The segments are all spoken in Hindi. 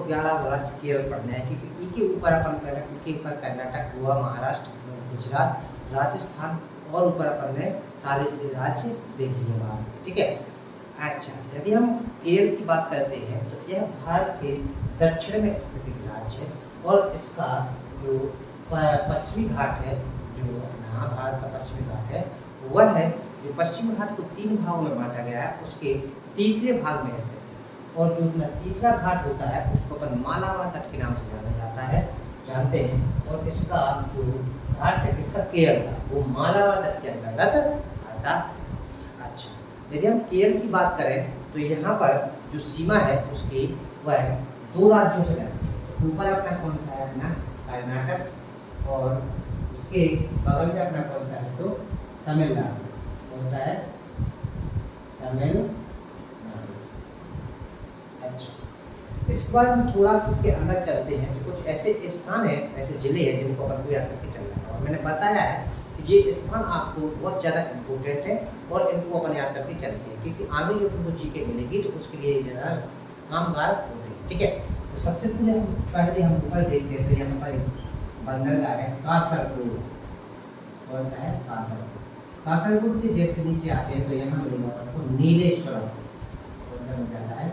11 राज्य केरल पढ़ना है, क्योंकि इनके ऊपर कर्नाटक, गोवा, महाराष्ट्र, गुजरात, राजस्थान और ऊपर अपन ने सारे राज्य देख लिए वहाँ। ठीक है। अच्छा, यदि हम केरल की बात करते हैं तो यह भारत के दक्षिण में स्थित एक राज्य है और इसका जो पश्चिमी घाट है, जो अपना भारत का पश्चिमी घाट है, वह है जो पश्चिमी घाट को 3 भागों में बांटा गया है, उसके तीसरे भाग में स्थित है। और जो अपना तीसरा घाट होता है उसको अपन मालाबार तट के नाम से जाना जाता है, जानते हैं। और इसका जो घाट है, इसका केरल का, वो मालाबार तट के अंतर्गत आता। अच्छा, यदि हम केरल की बात करें तो यहाँ पर जो सीमा है उसकी वह 2 राज्यों से लगती है। ऊपर अपना कौन सा है, अपना कर्नाटक, और इसके बगल में अपना कौन सा है, तो तमिलनाडु। कौन सा है, तमिलनाडु। अच्छा, इसके बाद हम थोड़ा सा इसके अंदर चलते हैं तो कुछ ऐसे स्थान है, ऐसे जिले हैं जिनको अपन को याद करके चलना है। और मैंने बताया है कि ये स्थान आपको बहुत ज़्यादा इम्पोर्टेंट है और इनको अपन याद करके चलते हैं, क्योंकि आगे जो तुमको जीके मिलेगी तो उसके लिए ज़्यादा कामगार होते हैं। ठीक है। तो सबसे पहले हम ऊपर देखते हैं तो यहाँ पर बंदरगाह है कासरगोड। कौन सा है, कासरगोड। कासरगोड के जैसे नीचे आते हैं तो यहाँ मिलेगा आपको नीलेश्वरम। कौन सा मिल जाता है,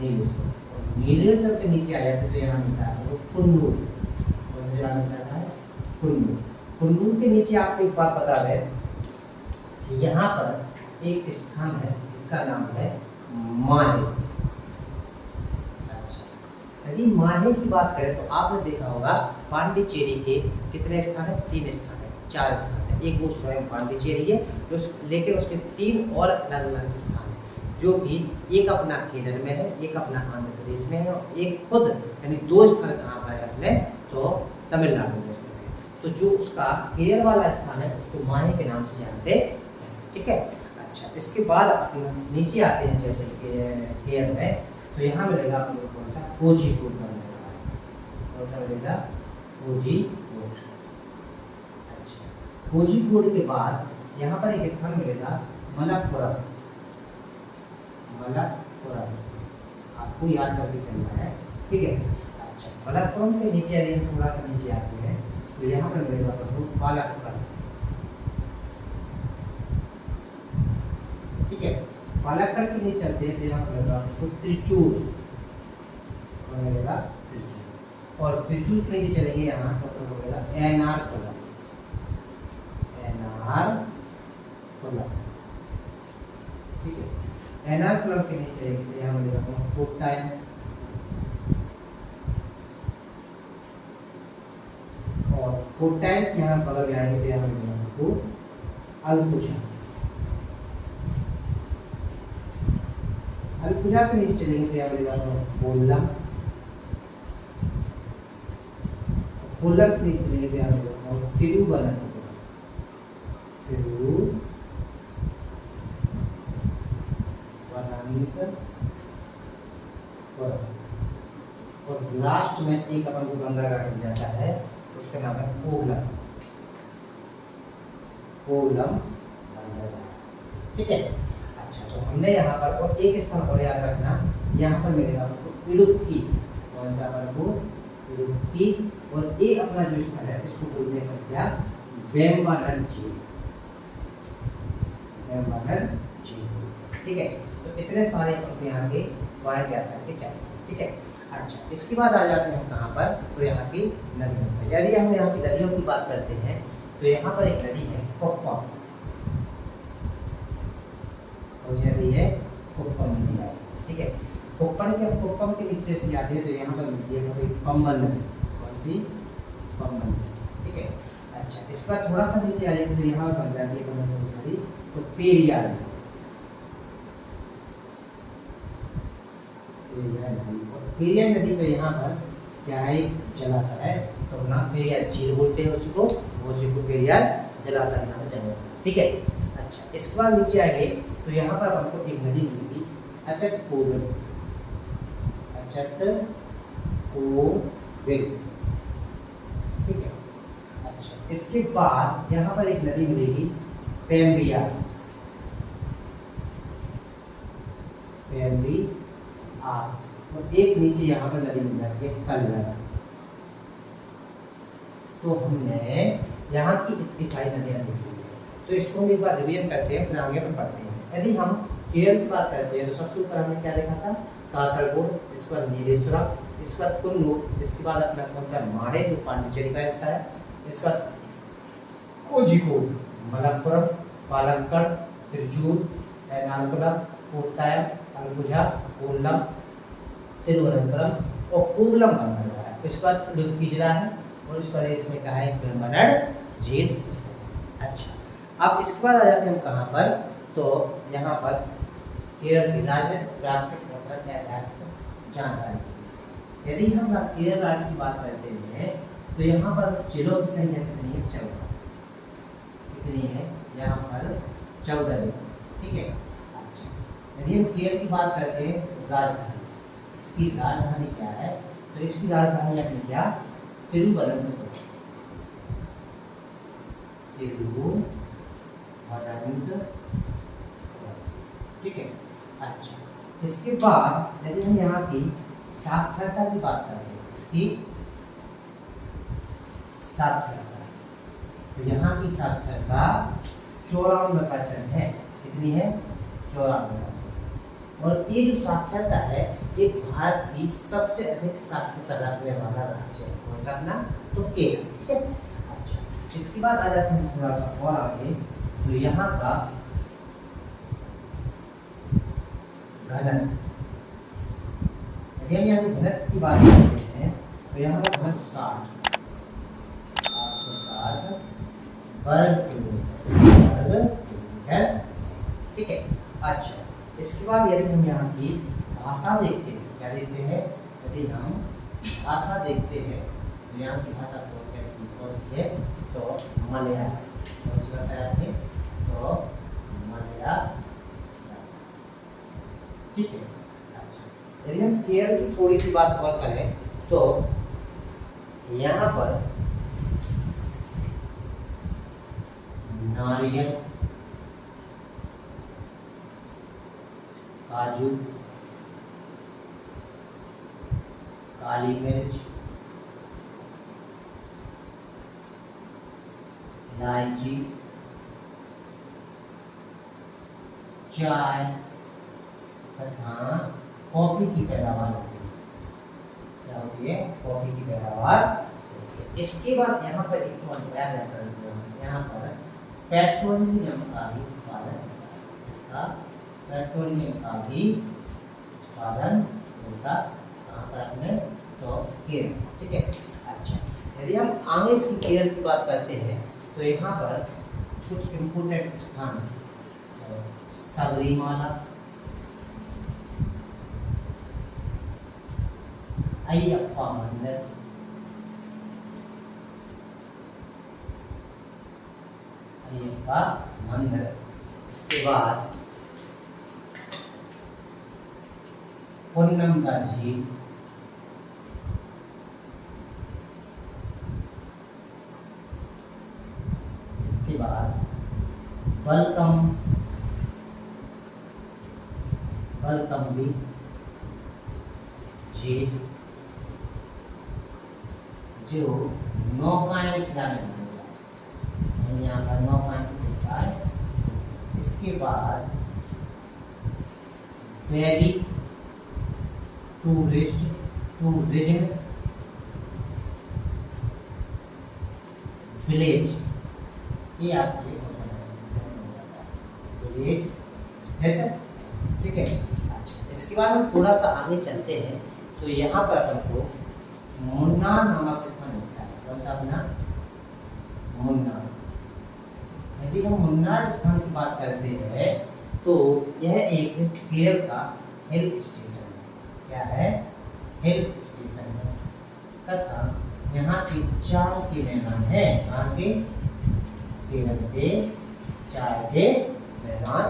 नीलेश्वरम। नीलेश्वर के नीचे आ जाते तो यहाँ मिलता है वो कुन्नूर। कौन सा जगह मिल जाता है, कुन्नूर। कुन्नूर के नीचे आपको एक बात बता दें कि यहाँ पर एक स्थान है जिसका नाम है माहे। अच्छा, यदि माहे की बात करें तो आपने देखा होगा पांडिचेरी के कितने स्थान है, 3 स्थान है, 4 स्थान है। एक वो स्वयं पांडिचेरी है, लेकिन उसके 3 और अलग अलग स्थान है, जो कि एक अपना केरल में है, एक अपना आंध्र प्रदेश में है, और एक खुद यानी 2 स्थान कहाँ पर है अपने, तो तमिलनाडु में स्थित है। तो जो उसका केरल वाला स्थान है उसको माहे के नाम से जानते हैं। ठीक है। अच्छा, इसके बाद अपन नीचे आते हैं जैसे केरल में, तो यहाँ मिलेगा आपको कौन सा, कोझिकोड मिलेगा। कौन सा मिलेगा, कोझिकोड। अच्छा, कोझिकोड के बाद यहाँ पर एक स्थान मिलेगा मलप्पुरम। मलप्पुरम आपको याद करके चलना है। ठीक है। अच्छा, मलप्पुरम के नीचे यदि हम थोड़ा सा नीचे आते हैं तो यहाँ पर मिलेगा आपको पालक्कड़। ठीक है। पालक्कड़ के नीचे चलते हैं तो यहाँ पर मिलेगा आपको त्रिचूर। मिलेगा त्रिचूर। और त्रिचूर के नीचे चलेंगे यहाँ तो मिलेगा एर्नाकुलम। एर्नाकुलम। ठीक है। एर्नाकुलम के नीचे यहाँ मिलेगा कोट्टायम। और कोट्टायम के यहाँ बगल में आएंगे तो यहाँ मिलेगा आपको अलपुझा। अलपुझा के नीचे चलेंगे तो यहाँ मिलेगा कोल्लम। कोल्लम के नीचे चलेंगे तो यहाँ मिलेगा तिरुवनंतपुरम। और लास्ट में एक अपन को बंदरगाह मिल जाता है, उसका नाम है कोवलम। कोवलम बंदरगाह। ठीक है। अच्छा, तो हमने यहाँ पर और एक स्थान और याद रखना, यहाँ पर मिलेगा आपको इडुक्की। कौन सा आपको, इडुक्की। और एक अपना जो स्थान है इसको बोलते हैं क्या, वेम्बनाड झील। वेम्बनाड झील। ठीक है। तो इतने सारे अपने यहाँ के पॉइंट याद करके चाहिए। ठीक है। अच्छा, इसके बाद आ जाते हैं हम कहाँ पर, तो यहाँ की नदियों पर। यदि हम यहाँ की नदियों की बात करते हैं तो यहाँ पर एक नदी है कोप्पम। और नदी है कोप्पम नदी है। ठीक है। कोप्पम के नीचे से आते हैं तो यहाँ पर मिलती है पंबन नदी। कौन सी, पंबन नदी। ठीक है। अच्छा, इसका थोड़ा सा नीचे आ जाएंगे तो यहाँ पर बन जाती है बहुत सारी, तो पेरियार नदी। पेरियार नदी पे यहाँ पर क्या है, जलाशय है, तो ना पेरियार झील बोलते हैं उसको, उसी को पेरियार जलाशय नाम से। ठीक है। अच्छा, इसके बाद नीचे आएंगे तो यहाँ पर आपको एक नदी मिलेगी अचतकोविल। अचतकोविल। ठीक है। अच्छा, इसके बाद यहाँ पर एक नदी मिलेगी पेम्बियार। पेम्बियार। और एक नीचे यहाँ पर नदी मिल जाती है कल्लर। तो हमने यहाँ की इतनी सारी नदियाँ देखी है, तो इसको हम एक बार रिवीजन करते हैं, फिर आगे पर पढ़ते हैं। यदि हम केरल की बात करते हैं तो सबसे ऊपर हमने क्या देखा था, कासरगोड, इसके बाद नीलेश्वरम, इसके बाद कुन्नूर, इसके बाद अपना कौन सा माड़े जो पांडिचेरी का हिस्सा है, इसके बाद कोझिकोड, मलप्पुरम, पालक्कड़, तिरुचूर, एर्नाकुलम, कोट्टायम, अलपुझा, कोल्लम, तिरुवनंतपुरम और कोवलम बन रहा है। इसके बाद उडुपी जिला है और इस प्रदेश में क्या है, वेम्बनाड झील स्थित है। अच्छा, अब इसके बाद आ जाते हैं हम कहाँ पर, तो यहाँ पर केरल की राजनीतिक, प्राकृतिक और ऐतिहासिक जानकारी। यदि हम केरल राज्य की बात करते हैं तो यहाँ पर जिलों की संख्या कितनी है, 14 कितनी है यहाँ पर, 14 जिले, ठीक है। अच्छा, यदि हम केरल की बात करते हैं तो राजधानी, इसकी राजधानी क्या है, तो इसकी राजधानी अपनी क्या, तिरुवनंतपुरम, तिरुवनंतपुरम, ठीक है। अच्छा, इसके बाद यदि हम यहाँ की साक्षरता की बात करते हैं, इसकी साक्षरता, तो यहाँ की साक्षरता 94% है। कितनी है, 94%। और ये जो साक्षरता है ये भारत की सबसे अधिक साक्षरता रखने वाला राज्य है। कौन सा अपना, तो केरल, ठीक है। अच्छा, इसके बाद आ जाते हैं थोड़ा सा और आगे, तो यहाँ का घनत्व, यदि हम यहाँ घनत्व की बात करते हैं तो यहाँ का घनत्व 860 वर्ग किलोमीटर, ठीक है। अच्छा, इसके बाद यदि हम यहाँ की भाषा देखते हैं, क्या देखते हैं, यदि हम भाषा देखते हैं तो यहाँ की भाषा कौन सी है, तो मलयालम। कौन सी भाषा है, तो मलयालम, ठीक है। अच्छा, यदि हम केरल की थोड़ी सी बात और करें तो यहाँ पर नारियल, काजू, काली मिर्च, इलायची, चाय तथा कॉफी की पैदावार होती है। क्या होती है, कॉफी की पैदावार होती है। इसके बाद यहाँ पर एक और बयान है, यहाँ पर पेट्रोलियम का भी उत्पादन होता है। इसका पेट्रोलियम का भी उत्पादन होता कहाँ पर अपने, तो केरल, ठीक है। अच्छा, यदि हम आगे इसकी केरल की बात करते हैं तो यहाँ पर कुछ इम्पोर्टेंट स्थान है, तो सबरीमाला, अय्यप्पा मंदिर, अय्यप्पा मंदिर, इसके बाद पुन्नम का झील, इसके बाद बलकम्बी झील जो नौकाएं खिलाने वाला, यहाँ पर नौकाएं खिलाता है। इसके बाद वैली टूरिज्म विलेज, ये आपके विलेज स्थित है, ठीक है। अच्छा, इसके बाद हम थोड़ा सा आगे चलते हैं तो यहाँ पर अपन को मुन्नार नामक स्थान मिलता है। कौन सा अपना, मुन्नार। यदि हम मुन्नार स्थान की बात करते हैं तो यह एक केरल का हिल स्टेशन है। क्या है, हिल स्टेशन है तथा यहाँ के चाय के मैदान है। कहाँ के, केरल के चाय के मैदान,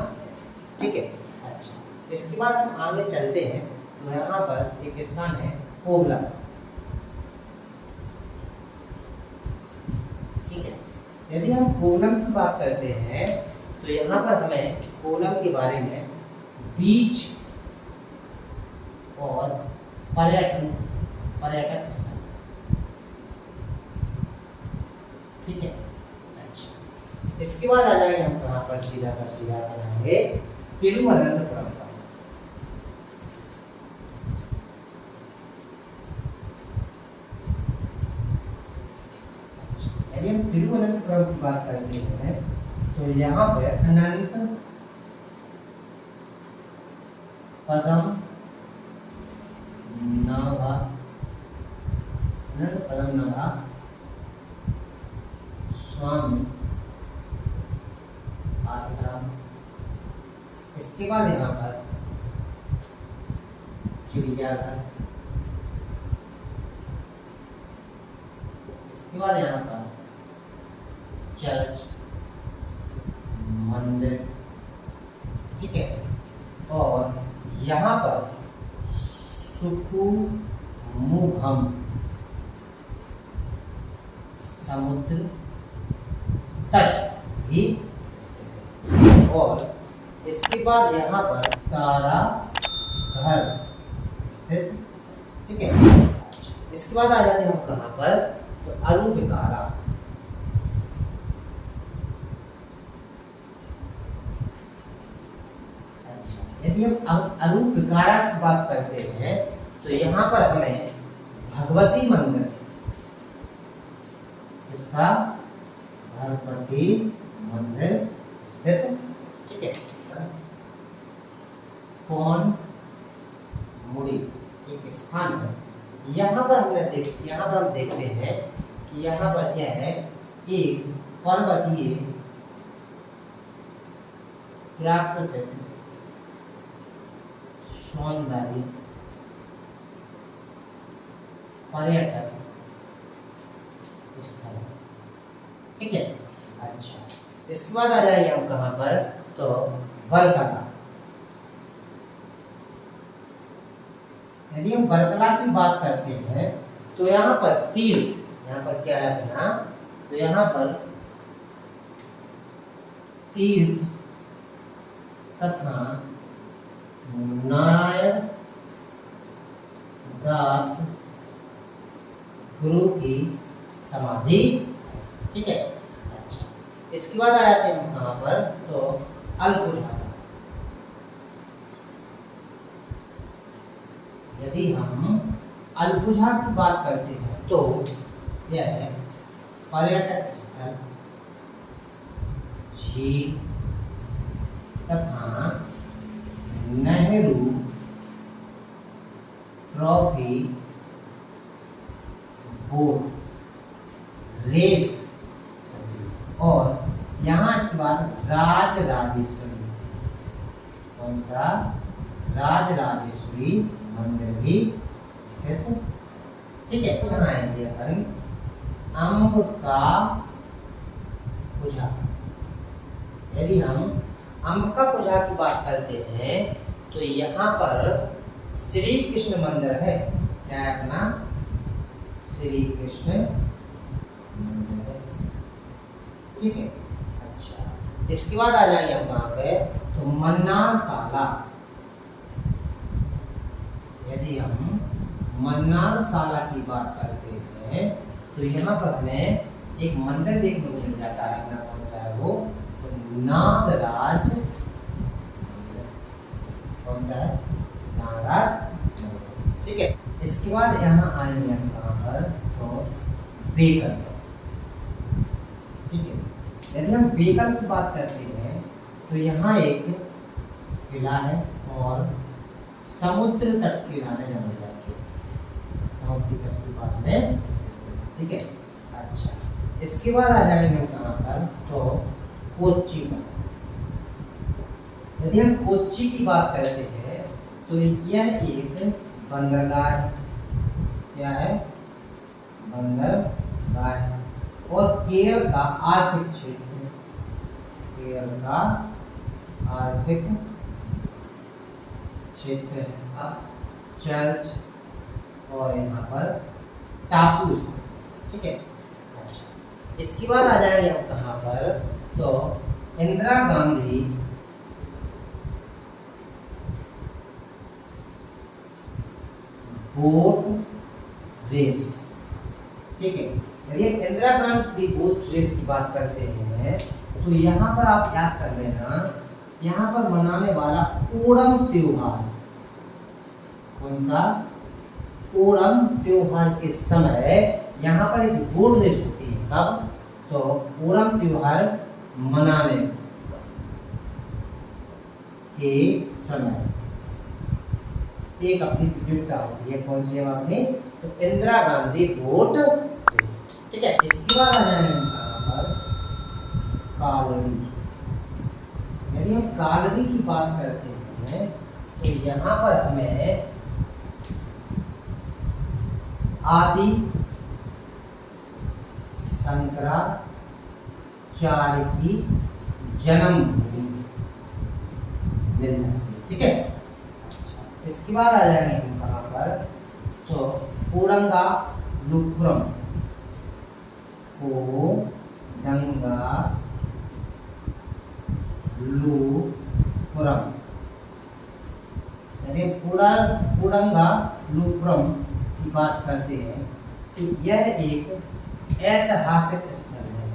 ठीक है। अच्छा, इसके बाद हम आगे चलते हैं तो यहाँ पर एक स्थान है कोवलम, ठीक है। यदि हम कोवलम की बात करते हैं तो यहाँ पर हमें कोवलम के बारे में बीच और पर्यटक स्थल। ठीक है, अच्छा। इसके बाद आ जाएंगे हम कहाँ पर, सीधा का सीधा आ जाएंगे तिरुवनंतपुरम पर। यदि हम तिरुवनंतपुरम की बात करते हैं तो यहाँ पे अनंत पद्मनाभ स्वामी आश्रम। इसके बाद यहाँ पर चिड़ियाघर। इसके बाद यहाँ पर चर्च, मंदिर। ठीक है, और यहाँ पर सुकुमुभम समुद्र तट भी स्थित है। और इसके बाद यहाँ पर तारा घर स्थित। ठीक है, इसके बाद आ जाते हैं हम कहाँ पर, तो अरूविकारा। यदि हम अरूविकारा की बात करते हैं तो यहाँ पर हमें भगवती मंदिर, इसका भगवती मंदिर स्थित। ठीक है, कौन मुड़ी एक स्थान है। यहाँ पर हम देखते हैं कि यहाँ पर क्या है, एक पर्वतीय प्राकृतिक सौंदर्य पर्यटक स्थल। ठीक है, अच्छा। इसके बाद आ जाएंगे हम कहाँ पर, तो वर्कला। यदि हम वर्कला की बात करते हैं तो यहाँ पर तीर्थ, यहाँ पर क्या है अपना, तो यहाँ पर तीर्थ तथा नारायण दास गुरु की समाधि। ठीक है, अच्छा। इसके बाद आ जाते हैं हम कहाँ पर, तो अल्पुझा। यदि हम अल्पुझा की बात करते हैं तो यह है पर्यटक स्थल, झील तथा नेहरू ट्रॉफी बोट रेस। और यहाँ इसके बाद राजराजेश्वरी, कौन सा, राजराजेश्वरी मंदिर भी स्थित। ठीक है, कहाँ आएंगे अपन, अम्ब का पुझा। यदि हम अम्ब का पुझा की बात करते हैं तो यहाँ पर श्री कृष्ण मंदिर है। क्या है अपना, श्री कृष्ण मंदिर है। ठीक है, अच्छा। इसके बाद आ जाएंगे हम कहाँ पे, तो मन्नारशाला। यदि हम मन्नारशाला की बात करते हैं तो यहाँ पर हमें एक मंदिर देखने को मिल जाता है। अपना कौन सा है वो, तो नागराज। कौन सा है, नागराज। ठीक है, इसके बाद यहाँ आएंगे हम कहाँ पर, तो बेकर। ठीक है, यदि हम बेकर की बात करते हैं तो यहाँ एक किला है और समुद्र तट के किनारे जाने जाते, समुद्र तट के पास में। ठीक है, अच्छा। इसके बाद आ जाएंगे हम कहाँ पर, तो कोच्चि पर। यदि हम कोच्चि की बात करते हैं तो यह एक बंदरगाह है। क्या है, बंदरगाह है और केरल का आर्थिक क्षेत्र है। केरल का आर्थिक क्षेत्र है। अब चर्च और यहाँ पर टापू। ठीक है, अच्छा। इसके बाद आ जाएंगे हम कहाँ पर, तो इंदिरा गांधी बोट रेस। ठीक है, यदि हम इंदिरा गांधी बोट रेस की बात करते हैं तो यहाँ पर आप याद कर लेना, यहाँ पर मनाने वाला ओणम त्योहार, कौन सा, ओणम त्योहार के समय यहाँ पर एक बोट रेस होती है। कब, तो ओणम त्योहार मनाने के समय एक अपनी प्रतियोगिता होती है। कौन सी है अपनी, तो इंदिरा गांधी बोट रेस। ठीक है, इसके बाद आ जाएंगे हम कहाँ पर, कालरी। यदि हम कालरी की बात करते हैं तो यहाँ पर हमें आदि शंकराचार्य की जन्मभूमि मिल जाती है। ठीक है, इसके बाद आ जाएंगे हम कहाँ पर, तो कोडंगालुपुरम, यदि कोडंगालुपुरम की बात करते हैं तो यह एक ऐतिहासिक स्थल है,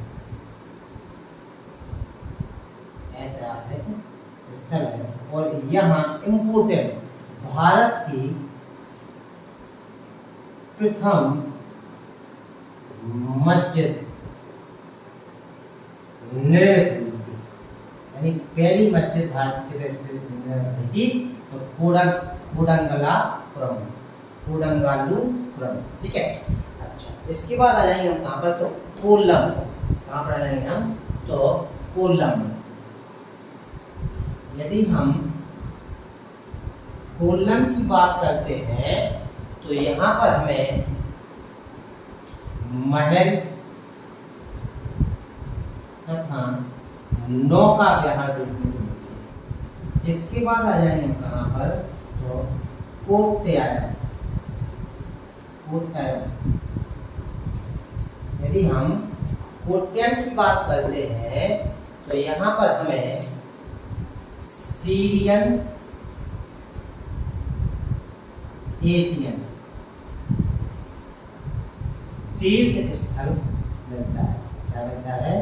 ऐतिहासिक स्थल है, और यहाँ इम्पोर्टेंट भारत की प्रथम मस्जिद निर्मित हुई थी, यानी पहली मस्जिद भारत के निर्मित हुई थी, तो कोडंगालुपुरम। ठीक है, अच्छा, इसके बाद आ जाएंगे हम कहाँ पर, तो कोल्लम। कहाँ पर आ जाएंगे हम, तो कोल्लम। यदि हम कोल्लम की बात करते हैं तो यहाँ पर हमें महल तथा नौका विहार देखने को मिलती है। इसके बाद आ जाएंगे हम कहाँ पर, तो कोट्यायम। यदि हम कोट्यायम की बात करते हैं तो यहाँ पर हमें सीरियन एशियन तीर्थ स्थल मिलता है। क्या मिलता है,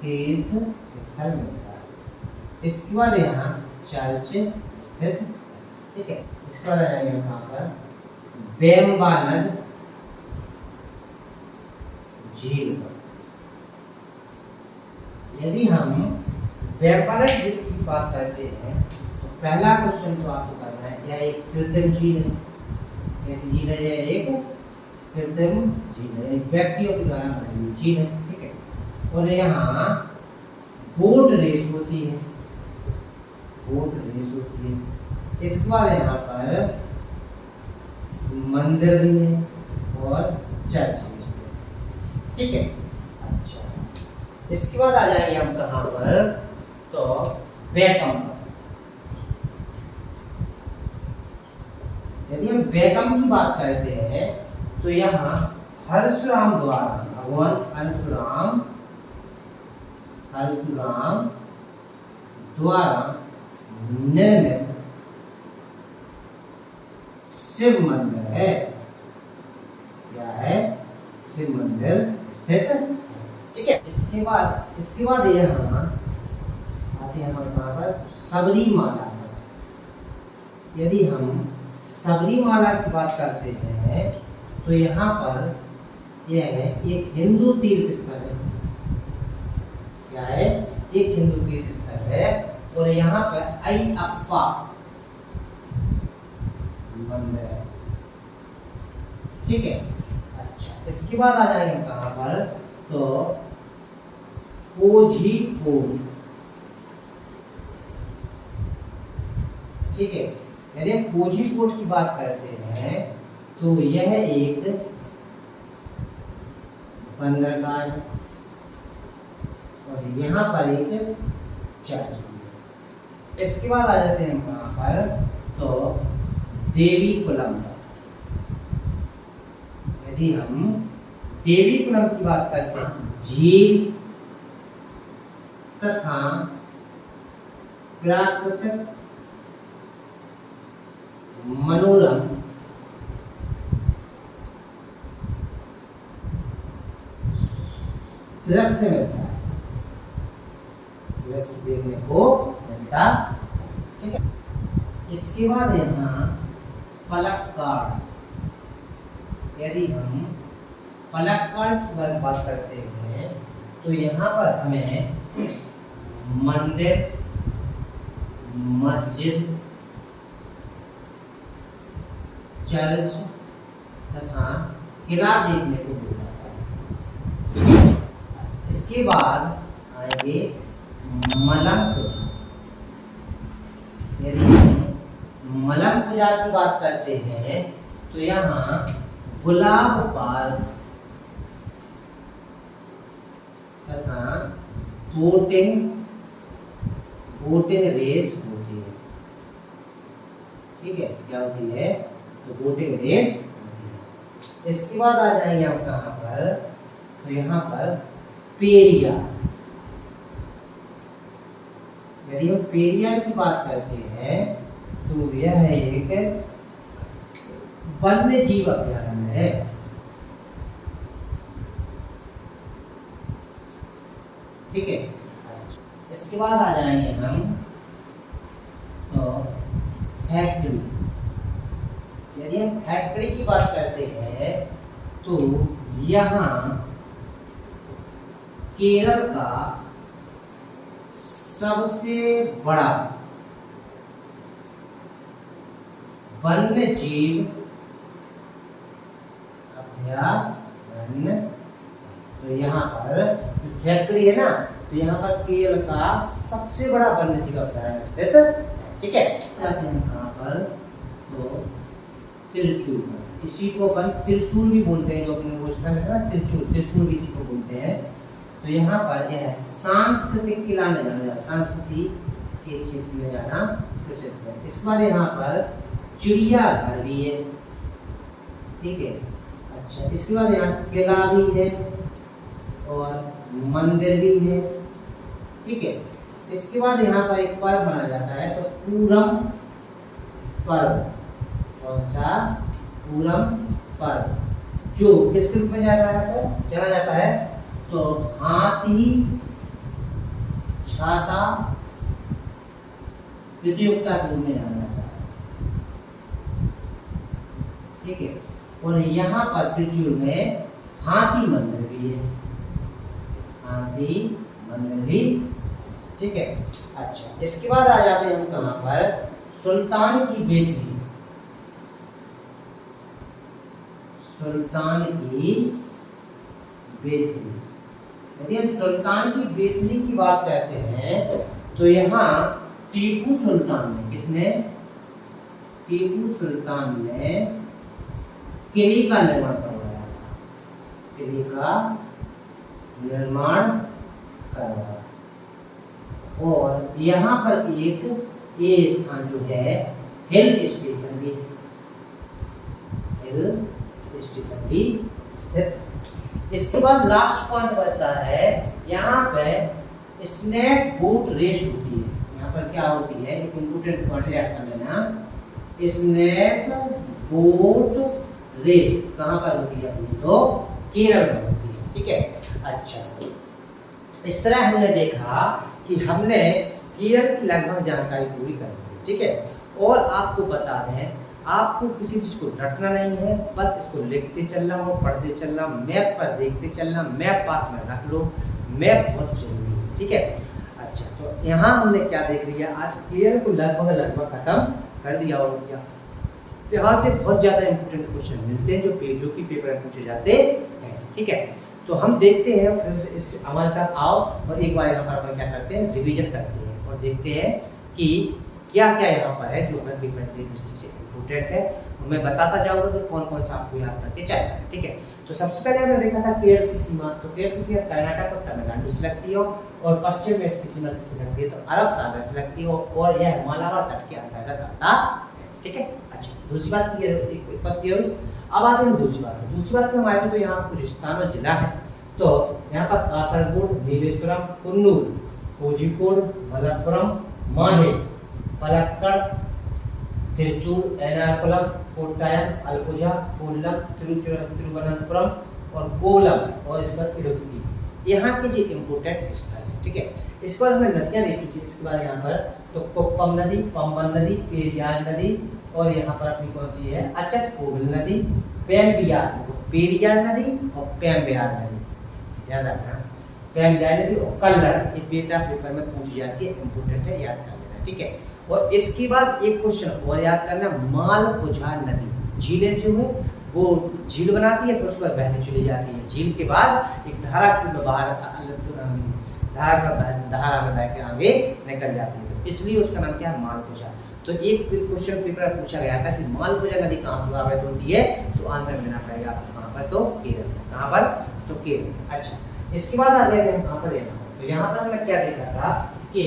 तीर्थ स्थल मिलता है। इसके बाद यहाँ चर्च स्थित। ठीक है, इसके बाद आ जाएंगे यहाँ पर वेम्बानद झील पर। यदि हम वेम्बानद झील की बात करते हैं तो पहला क्वेश्चन तो आपको करना है, यह एक कृत्रिम झील है। कैसी झील है, यह एक कृत्रिम झील है, व्यक्तियों के द्वारा बनाई हुई झील है। ठीक है, और यहाँ बोट रेस होती है, बोट रेस होती है। इसके बाद यहाँ पर मंदिर भी है और चर्च भी है। ठीक है, अच्छा, इसके बाद आ जाएंगे हम कहाँ पर, तो बेकम पर। यदि हम बेकम की बात करते हैं तो यहाँ परशुराम द्वारा, भगवान परशुराम द्वारा निर्मित शिव मंदिर है। क्या है, शिव मंदिर स्थित है। ठीक है, इसके बाद यहाँ आते हैं हम कहाँ पर, सबरीमाला पर। यदि हम सबरीमाला की बात करते हैं तो यहाँ पर यह एक हिंदू तीर्थ स्थल है। क्या है, एक हिंदू तीर्थ स्थल है, और यहाँ पर अय्यप्पा मंदिर है। ठीक है, अच्छा, इसके बाद आ जाएंगे हम कहाँ पर, तो कोझिकोड। ठीक है, यदि हम कोझिकोड की बात करते हैं तो यह एक बंदरगाह है, और यहाँ पर एक चर्च है। इसके बाद आ जाते हैं हम कहाँ पर, तो देवीकुलम पर। यदि हम देवीकुलम की बात करते हैं, झील तथा प्राकृतिक मनोरम दृश्य मिलता है, दृश्य देखने को मिलता, ठीक है। इसके बाद यहाँ पलक्कड़, यदि हम पलक्कड़ की बात करते हैं तो यहाँ पर हमें मंदिर, मस्जिद, चर्च तथा किला देखने को मिल जाता है, ठीक है। इसके बाद आएंगे मलंगपुजा। यदि हम मलंगपुजा की बात करते हैं तो यहाँ गुलाब पार्क तथा बोटिंग रेस होती है, ठीक है। क्या होती है? तो बोटिंग रेस होती है। इसके बाद आ जाएंगे हम कहाँ पर, तो यहाँ पर पेरिया। यदि हम पेरिया की बात करते हैं तो यह एक वन्य जीव अभ्यारण्य है, ठीक है। इसके बाद आ जाएंगे हम तो फैक्ट्री। यदि हम फैक्ट्री की बात करते हैं तो यहाँ केरल का सबसे बड़ा वन्य जीव अभ्यारण्य, तो यहाँ पर फैक्ट्री है ना, तो यहाँ पर केरल का सबसे बड़ा वन्य जीव अभ्यारण्य स्थित, ठीक है। यहाँ पर तो तिरचूर, इसी को अपन त्रिशूल भी बोलते हैं, जो अपने घोषणा है ना, त्रिशूल भी इसी को बोलते हैं। तो यहाँ पर यह सांस्कृतिक किला में जाना, संस्कृति के क्षेत्र में जाना प्रसिद्ध है। इसके बाद यहाँ पर चिड़ियाघर भी है, ठीक है। अच्छा, इसके बाद यहाँ किला भी है और मंदिर भी है, ठीक है। इसके बाद यहाँ पर एक पर्व मनाया जाता है, तो पूरम पर्व। कौन सा? पूरम पर्व, जो किस रूप में जाना जाता है तो हाथी छाता प्रतियोगिता के रूप में जाना जाता है, ठीक है। और यहाँ पर त्रिचूर में हाथी मंदिर भी है, हाथी मंदिर भी, ठीक है। अच्छा, इसके बाद आ जाते हैं हम कहाँ पर, सुल्तान की बेतली। सुल्तान की बेतली, यदि हम सुल्तान की बेतली की बात करते हैं तो यहाँ टीपू सुल्तान ने, किसने? टीपू सुल्तान ने किले का निर्माण करवाया था, किले का निर्माण करवाया। और यहाँ पर एक ये स्थान जो है हिल स्टेशन भी, हिल स्टेशन भी स्थित। इसके बाद लास्ट पॉइंट बचता है, यहाँ पे स्नैक बोट रेस होती है। यहाँ पर क्या होती है, एक इम्पोर्टेंट पॉइंट याद कर लेना, स्नैक बोट रेस कहाँ पर होती है? तो केरल में होती है, ठीक है। अच्छा, इस तरह हमने देखा कि हमने केरल की लगभग जानकारी पूरी कर ली, ठीक है। और आपको बता दें, आपको किसी चीज को रटना नहीं है, बस इसको लिखते चलना हो, पढ़ते चलना, मैप पर देखते चलना, मैप पास में रख लो, मैप बहुत जरूरी है, ठीक है। अच्छा, तो यहाँ हमने क्या देख लिया, आज केरल को लगभग खत्म कर दिया। और क्या यहाँ से बहुत ज्यादा इंपोर्टेंट क्वेश्चन मिलते हैं जो कि पेपर में पूछे जाते हैं, ठीक है। तो हम देखते हैं, फिर से इस हमारे साथ आओ और एक बार यहाँ पर अपन क्या करते हैं, रिवीजन करते हैं और देखते हैं कि क्या क्या यहाँ पर है जो हमें पेपर की दृष्टि से इम्पोर्टेंट है। और मैं बताता जाऊँगा कि कौन कौन सा आपको याद करके चाहिए, ठीक है। तो सबसे पहले हमने देखा था केरल की सीमा, तो केरल की सीमा कर्नाटक और तमिलनाडु से लगती हो, और पश्चिम में इसकी सीमा किससे लगती है, तो अरब सागर से लगती हो, और यह मालाबार तट के अंतर्गत आता है, ठीक है। अच्छा, दूसरी बात क्लियर हुई। अब आते हैं दूसरी बात। दूसरी बात में हमारे तो यहाँ कुछ स्थान और जिला है, तो यहाँ पर कासरगोड, नीलेश्वरम, कुन्नूर, कोझिकोड, मलप्पुरम, माहे, पलक्कड़, तिरुचूर, एर्नाकुलम, कोट्टायम, अलपुझा, कोल्लम, तिरुवनंतपुरम और कोलम, और इस पर इडुक्की, यहाँ के जो इम्पोर्टेंट स्थल है, ठीक है। इसके बाद हमें नदियाँ देखी थी, इसके बाद यहाँ पर तो कोप्पम नदी, पंबन नदी, पेरियार नदी, और यहाँ पर अपनी कौन सी है, अचट कोविल नदी, पेम्बियार, पेरियार नदी और पेम्बियार नदी, याद रखना, पेम्बियार नदी और कल्लड़, ये बेटा पेपर में पूछ जाती है, इम्पोर्टेंट है, याद कर लेना, ठीक है। और इसके बाद एक क्वेश्चन और याद करना, मालपुझा नदी, झीलें जो है वो झील बनाती है, फिर उसके बाद बहने चली जाती है, झील के बाद एक धारा के बाहर धारा में बह के आगे निकल जाती है, तो इसलिए उसका नाम क्या है, मालपुझा। तो एक क्वेश्चन पेपर में पूछा गया था कि मालपुझा नदी कहाँ प्रभावित होती है, तो आंसर देना पड़ेगा आपको कहाँ पर, तो केरल, कहाँ पर, तो केरल। अच्छा, इसके बाद आ गए हम कहाँ पर, तो यहाँ पर हमने क्या देखा था कि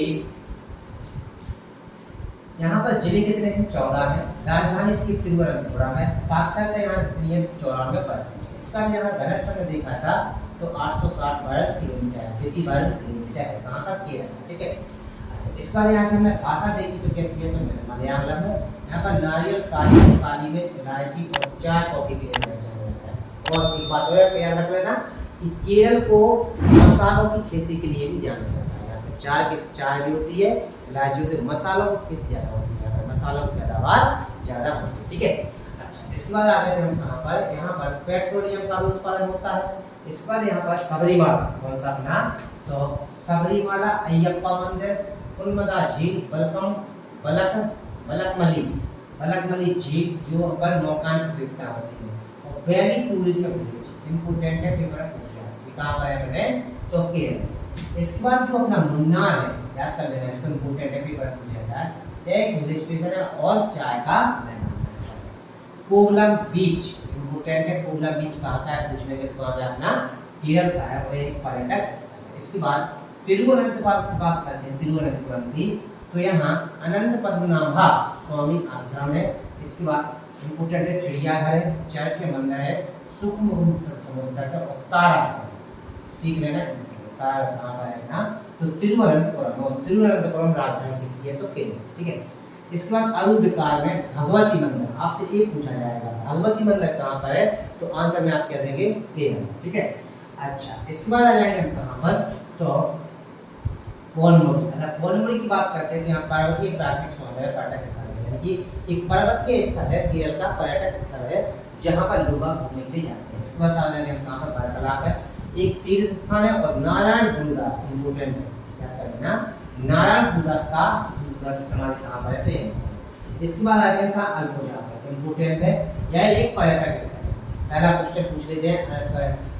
यहाँ पर जिले कितने हैं, 14 है, राजधानी इसकी तिरुवनंतपुरम है, साक्षरता यहाँ 94% है। इसका यहाँ घनत्व में देखा था तो 860 वर्ग किलोमीटर है, 50 वर्ग किलोमीटर है, कहाँ का, केरल, ठीक है। अच्छा, इस बार यहाँ पे हमने भाषा देखी तो कैसी है, तो मलयालम है। यहाँ पर नारियल, काली मिर्च, इलायची और चाय कॉफी के लिए जाना जाता है। और एक बात और याद रख लेना कि केरल को मसालों की खेती के लिए भी जाना जाता है, यहाँ पे चाय भी होती है, इलायची होती है, मसालों की खेती ज़्यादा होती है, यहाँ पर मसालों की पैदावार ज़्यादा होती है, ठीक है। अच्छा, इसके बाद आ गए हम कहाँ पर, यहाँ पर पेट्रोलियम का उत्पादन होता है। इसके बाद यहाँ पर सबरीमाला, कौन सा अपना, तो सबरीमाला, अयप्पा मंदिर, उन्मदा झील, बलकमली झील जो पर नौकायन प्रतियोगिता होती है, और वैली टूरिज्म विलेज, इम्पोर्टेंट है, पेपर में पूछ गया, कहाँ पर है मैंने, तो केरल। इसके बाद जो अपना मुन्नार है, याद कर लेना, इसको इम्पोर्टेंट है, पेपर पूछ जाता है, एक हिल स्टेशन है और चाय का मैदान है। कोवलम बीच, इम्पोर्टेंट है, कोवलम बीच कहाँ का है, पूछने के बाद अपना केरल का है, और एक पर्यटक स्थल है। इसके बाद तिरुवनंतपुरम की बात करते हैं, तिरुवनंतपुरम की, तो यहाँ अनंत पद्मनाभा स्वामी आश्रम है। इसके बाद इम्पोर्टेंट है, चिड़ियाघर है, चर्च है, मंदिर है, सूक्ष्म समुद्र का, और तारा सीख लेना, तारा कहाँ पर है ना, तो तिरुवनंतपुरम, और तिरुवनंतपुरम राजधानी किसकी है, तो केरल, ठीक है। इसके बाद अरुविकार में भगवती मंदिर, आपसे एक पूछा जाएगा, भगवती मंदिर कहाँ पर है, तो आंसर में आप क्या देंगे, केरल, ठीक है। अच्छा, इसके बाद आ जाएंगे हम कहाँ पर, तो पौनमुड़ी। अगर पौनमुड़ी की बात करते हैं तो यहाँ पर्वतीय प्राकृतिक सौंदर्य पर्यटक स्थल है, यानी कि एक पर्वतीय स्थल है, केरल का पर्यटक स्थल है, जहाँ पर लोग घूमने के लिए जाते हैं। इसके बाद आ जाएंगे हम कहाँ पर, वार्तालाप है, एक तीर्थ स्थान है, और नारायण गुरुदास, इम्पोर्टेंट है, क्या करना, नारायण गुरुदास का समाधि कहाँ पर है, तो ये। इसके बाद आ गया था अल्पोजा, इम्पोर्टेंट है, यह एक पर्यटक स्थल है। पहला क्वेश्चन पूछ लेते हैं,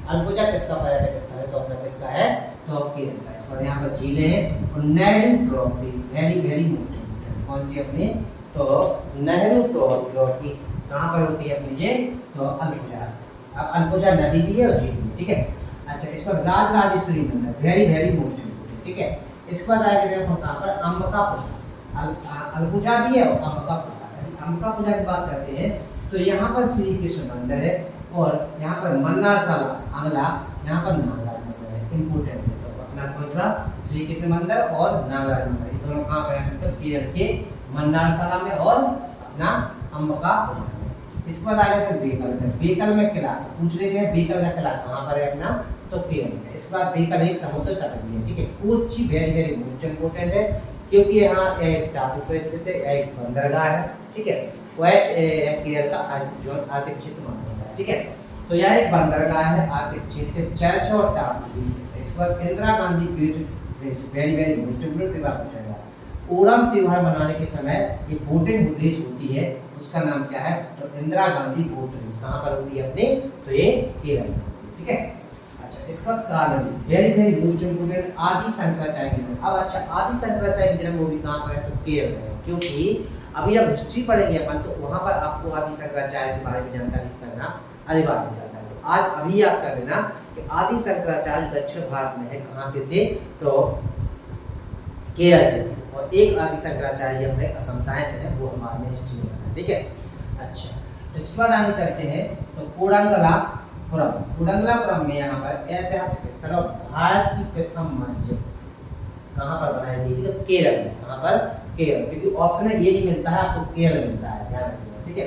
अल्पोजा किसका पर्यटक स्थल है, तो अपना किसका है, तो केरल का। इस पर यहाँ पर झीलें हैं, और Nehru trophy, very very important, कौन सी अपनी, तो नेहरू ट्रॉफी कहाँ पर होती है अपनी, ये तो अल्पोजा। अब अल्पोजा नदी भी है और झील भी, ठीक है। अच्छा, इस पर राजराजेश्वरी मंदिर, वेरी वेरी मोस्ट इम्पोर्टेंट, ठीक है। इसके बाद आएगा देखो कहाँ पर, अंबिकापुजा, अल्पुजा भी है और अंबिकापुजा। अंबिकापुजा की बात करते हैं तो यहाँ पर श्री कृष्ण मंदिर है, और यहाँ पर मन्नारशाला आंगला, यहाँ पर नागराज मंदिर है, इम्पोर्टेंट है। तो अपना कौन सा, श्री कृष्ण मंदिर और नागराज मंदिर, ये दोनों कहाँ पर है, तो केरल के मन्नारशाला में और अपना अंबिकापुजा में। इसके बाद आएगा फिर बेकल में, बेकल में किला, पूछ लेते हैं बेकल का किला कहाँ पर है अपना, तो केरल में। इसके बाद बेकल एक समुद्र तट भी है, ठीक है। Kochi very very most important है, क्योंकि यहाँ एक टापू पर स्थित है, एक बंदरगाह है, ठीक है, वह केरल का आर्थिक क्षेत्र माना जाता है, ठीक है। तो यह एक बंदरगाह है, आर्थिक क्षेत्र, चर्च और टापू भी स्थित है। इसके बाद इंदिरा गांधी पीठ रेस, very very most important paper पूछेगा। ओणम त्योहार मनाने के समय ये बोटिंग रेस होती है, उसका नाम क्या है, तो इंदिरा गांधी बोट रेस, कहाँ पर होती है अपने, तो ये केरल में, ठीक है। अच्छा, इसका कारण वेरी वेरी मोस्ट इम्पोर्टेंट, आदि शंकराचार्य की जन्म। अब अच्छा, आदि शंकराचार्य की जन्म वो भी कहाँ पर है, तो केरल में, क्योंकि अभी जब हिस्ट्री पढ़ेंगे अपन तो वहाँ पर आपको आदि शंकराचार्य के बारे में जानकारी करना अनिवार्य हो जाता है। तो आज अभी याद कर लेना कि आदि शंकराचार्य दक्षिण भारत में है, कहाँ पे थे, तो केरल से थे, और एक आदि शंकराचार्य अपने असमताएं से है, वो हमारे में हिस्ट्री में है, ठीक है। अच्छा, इसके बाद आगे चलते हैं तो कोडंगलापुरम। कोडंगलापुरम में यहाँ पर ऐतिहासिक स्थल और भारत की प्रथम मस्जिद कहाँ पर बनाई गई थी, तो केरल में, कहाँ पर, केरल, क्योंकि ऑप्शन है ये नहीं मिलता है आपको, केरल मिलता है, ध्यान रखिएगा, ठीक है।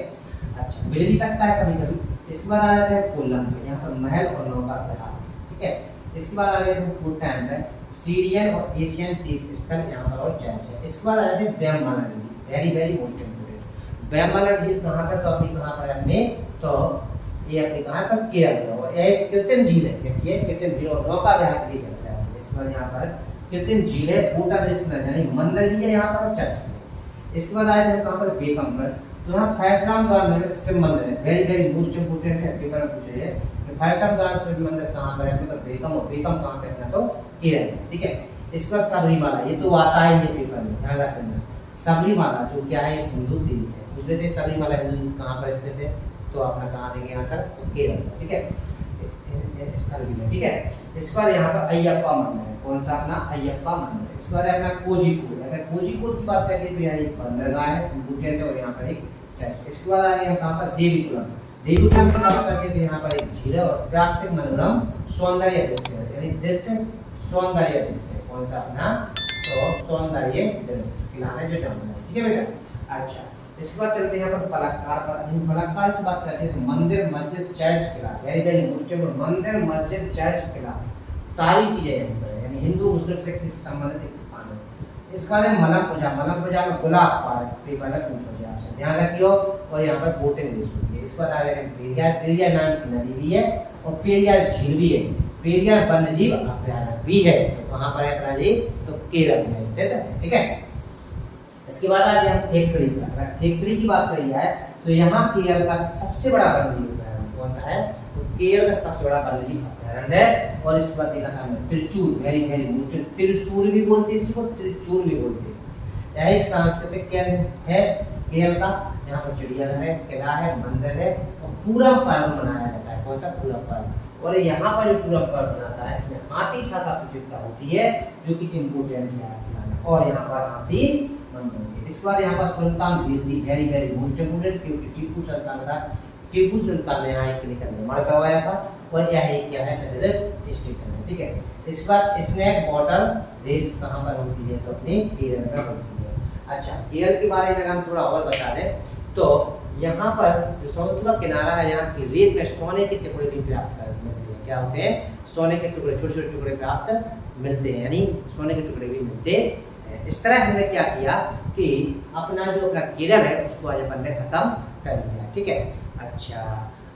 अच्छा, मिल भी सकता है कभी कभी। इसके बाद आ जाते हैं कोल्लम में, यहाँ पर महल और नौका विहार, ठीक है। इसके बाद आ गए फूड टाइम है सीरियन और एशियन तीर्थस्थल यहाँ पर और चर्च है। इसके बाद आ जाते हैं वेम्बनाड झील, very very most important. Vembanad झील कहाँ पर, तो अपनी कहाँ पर अपने, तो ये अपनी कहाँ पर केरल में, और एक कृत्रिम झील है, कैसी है कृत्रिम झील, और नौका विहार के लिए चलता है। इसके बाद यहाँ पर कृत्रिम झील है, बूटा यानी मंदिर भी है यहाँ पर और चर्च भी। इसके बाद आए हैं कहाँ पर बेगम पर, तो यहाँ फैसलाम गार्ड शिव मंदिर है, वेरी वेरी मोस्ट इम्पोर्टेंट है, पेपर में पूछे है कि फैसलाम गार्ड शिव मंदिर कहाँ पर है, मतलब बेगम, और बेगम कहाँ पे अपना, तो केरल में, ठीक है। इसके बाद सबरीमाला, ये तो आता है ये पेपर में, ध्यान रखना। सबरीमाला जो क्या है एक हिंदू तीर्थ है, पूछ लेते हैं सबरीमाला हिंदू कहाँ पर स्थित है, तो अपना कहाँ देंगे आंसर, तो केरल में, ठीक है, ठीक है। इसके बाद यहाँ पर अयप्पा मंदिर है, कौन सा अपना अयप्पा मंदिर। इसके बाद अपना कोझिकोड, अगर कोझिकोड की बात करें तो यहाँ एक बंदरगाह है इम्पोर्टेंट है, और यहाँ पर एक चर्च। इसके बाद आ गए हम कहाँ पर देवीकुलम, देवीकुलम की बात करते हैं तो यहाँ पर एक झील है और प्राकृतिक मनोरम सौंदर्य दृश्य है, यानी दृश्य सौंदर्य दृश्य, कौन सा अपना, तो सौंदर्य दृश्य किला है जो जाना है, ठीक है बेटा। अच्छा, इसके बाद चलते हैं यहाँ पर पलक्काड़ पर। पलक्काड़ की बात करते हैं तो मंदिर मस्जिद चर्च किला, वेरी वेरी इंपॉर्टेंट, मंदिर मस्जिद चर्च किला सारी चीजें यहाँ पर है, यानी हिंदू मुस्लिम से संबंधित एक स्थान है। इसके बाद है मलमपुजा, मलमपुजा में गुलाब पार्क, पेपर में पूछोगे आपसे, ध्यान रखियो, और यहाँ पर बोटिंग भी होती है। इसके बाद आ गए पेरियार, पेरियार नाम की नदी भी है और पेरियार झील भी है, पेरियार वन्यजीव अभयारण्य भी है, तो कहाँ पर है अपना जी, तो केरल में स्थित है, ठीक है। इसके बाद आज हम थेकड़ी पर, अगर थेकड़ी की बात करी जाए तो यहाँ केरल का सबसे बड़ा वन्यजीव अभयारण्य कौन सा है, तो केरल का सबसे बड़ा वन्यजीव अभयारण्य है। और इसके बाद देखा था हमने त्रिचूर, वेरी वेरी मोस्ट, त्रिशूल भी बोलते हैं इसको, त्रिचूर भी बोलते हैं। यह एक सांस्कृतिक केंद्र है केरल का, यहाँ पर चिड़ियाघर है, किला है, मंदिर है, और पूरा पर्व मनाया जाता है, कौन सा पूरा पर्व। और यहाँ पर जो पूरा पर्व मनाता है इसमें हाथी छाता प्रतियोगिता होती है जो कि इम्पोर्टेंट है, और यहाँ पर हाथी मंदिर। इसके बाद यहाँ पर सुल्तान बेदरी, वेरी वेरी मोस्ट इम्पोर्टेंट, क्योंकि टीपू सुल्तान ने यहाँ एक किले का निर्माण करवाया था, और यह एक क्या है रेलवे स्टेशन है, ठीक है। इसके बाद स्नैक बॉटल रेस कहाँ पर होती है, तो अपने केरल में होती है। अच्छा, केरल के बारे में हम थोड़ा और बता दें तो यहाँ पर जो समुद्र का किनारा है, यहाँ की रेत में सोने के टुकड़े भी प्राप्त मिलते हैं, क्या होते हैं, सोने के टुकड़े, छोटे छोटे टुकड़े प्राप्त मिलते हैं, यानी सोने के टुकड़े भी मिलते हैं। इस तरह हमने क्या किया कि अपना जो अपना केरल है उसको आज अपन ने खत्म कर दिया, ठीक है। अच्छा,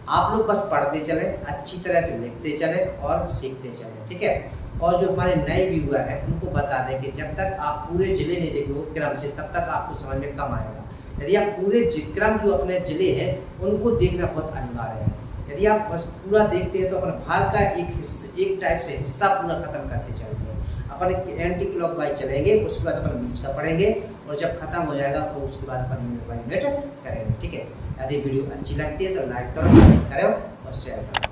आप लोग बस पढ़ते चले, अच्छी तरह से लिखते चले और सीखते चले, ठीक है। और जो हमारे नए व्यूअर हैं उनको बता दें कि जब तक आप पूरे जिले नहीं देखोगे क्रम से, तब तक आपको समझ में कम आएगा। यदि आप पूरे क्रम जो अपने जिले हैं उनको देखना बहुत अनिवार्य है। यदि आप बस पूरा देखते हैं तो अपन भारत का एक टाइप से हिस्सा पूरा खत्म करते चलते हैं। अपन एंटी क्लॉक वाइज चलेंगे, उसके बाद अपन बीच का पढ़ेंगे, और जब खत्म हो जाएगा तो उसके बाद अपन यूनिट बाय यूनिट करेंगे, ठीक है। यदि वीडियो अच्छी लगती है तो लाइक करो, कमेंट करो और शेयर करो।